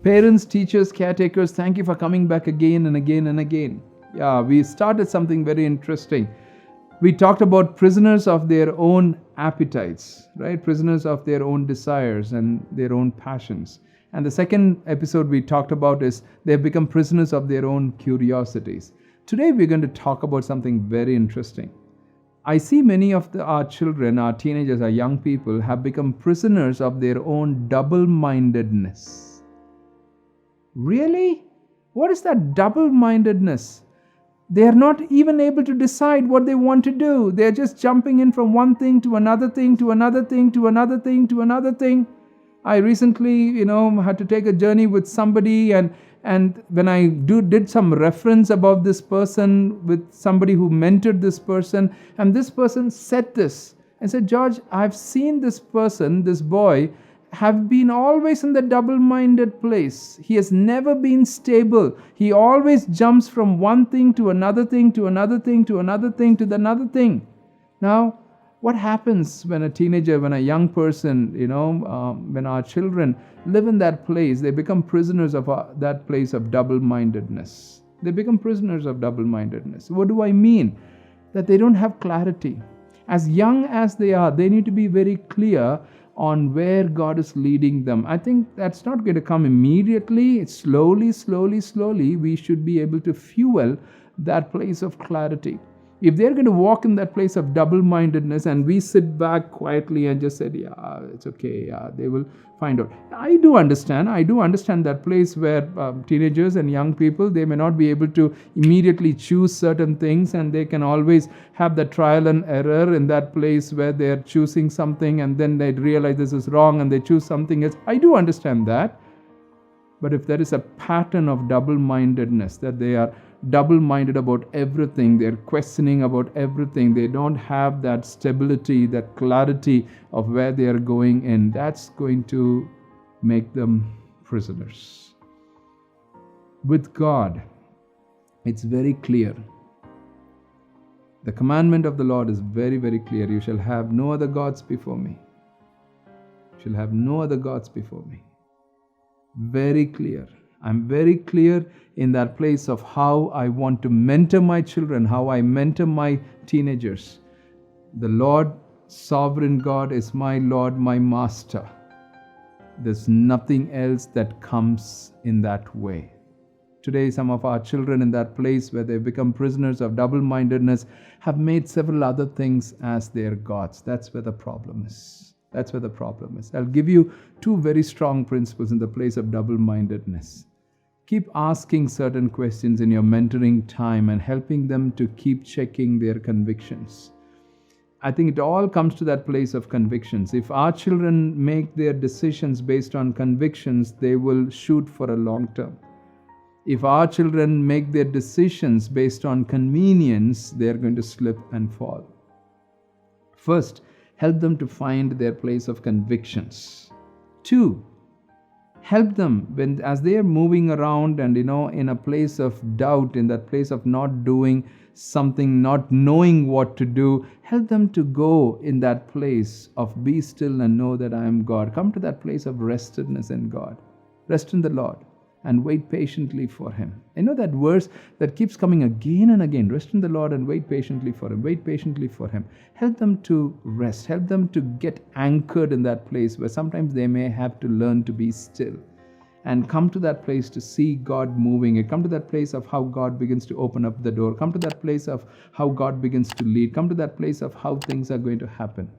Parents, teachers, caretakers, thank you for coming back again and again and again. Yeah, we started something very interesting. We talked about prisoners of their own appetites, right? Prisoners of their own desires and their own passions. And the second episode we talked about is they've become prisoners of their own curiosities. Today we're going to talk about something very interesting. I see many of our children, our teenagers, our young people have become prisoners of their own double-mindedness. Really? What is that double-mindedness? They are not even able to decide what they want to do. They're just jumping in from one thing to another thing, to another thing, to another thing, to another thing. I recently, had to take a journey with somebody, and when I did some reference about this person with somebody who mentored this person, and this person said this. I said, George, I've seen this person, this boy, have been always in the double-minded place. He has never been stable. He always jumps from one thing to another thing, to another thing, to another thing, to another thing. Now, what happens when a teenager, when a young person, when our children live in that place, they become prisoners of that place of double-mindedness. They become prisoners of double-mindedness. What do I mean? That they don't have clarity. As young as they are, they need to be very clear on where God is leading them. I think that's not going to come immediately. It's slowly, we should be able to fuel that place of clarity. If they're going to walk in that place of double-mindedness and we sit back quietly and just say, yeah, it's okay, yeah, they will find out. I do understand that place where teenagers and young people, they may not be able to immediately choose certain things, and they can always have the trial and error in that place where they're choosing something and then they realize this is wrong and they choose something else. I do understand that. But if there is a pattern of double-mindedness, that they are double-minded about everything, they're questioning about everything, they don't have that stability, that clarity of where they are going in, that's going to make them prisoners. With God, it's very clear. The commandment of the Lord is very, very clear. You shall have no other gods before me. You shall have no other gods before me. Very clear. I'm very clear in that place of how I want to mentor my children, how I mentor my teenagers. The Lord, sovereign God, is my Lord, my Master. There's nothing else that comes in that way. Today, some of our children in that place where they become prisoners of double-mindedness have made several other things as their gods. That's where the problem is. That's where the problem is. I'll give you two very strong principles in the place of double-mindedness. Keep asking certain questions in your mentoring time and helping them to keep checking their convictions. I think it all comes to that place of convictions. If our children make their decisions based on convictions, they will shoot for a long term. If our children make their decisions based on convenience, they are going to slip and fall. First, help them to find their place of convictions. 2, help them as they are moving around and in a place of doubt, in that place of not doing something, not knowing what to do. Help them to go in that place of be still and know that I am God. Come to that place of restedness in God. Rest in the Lord and wait patiently for Him. I know that verse that keeps coming again and again. Rest in the Lord and wait patiently for Him. Wait patiently for Him. Help them to rest. Help them to get anchored in that place where sometimes they may have to learn to be still. And come to that place to see God moving. And come to that place of how God begins to open up the door. Come to that place of how God begins to lead. Come to that place of how things are going to happen.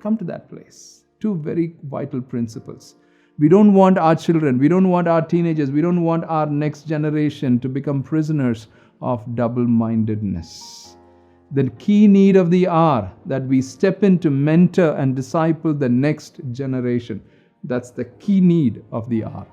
Come to that place. Two very vital principles. We don't want our children, we don't want our teenagers, we don't want our next generation to become prisoners of double-mindedness. The key need of the hour, that we step in to mentor and disciple the next generation. That's the key need of the hour.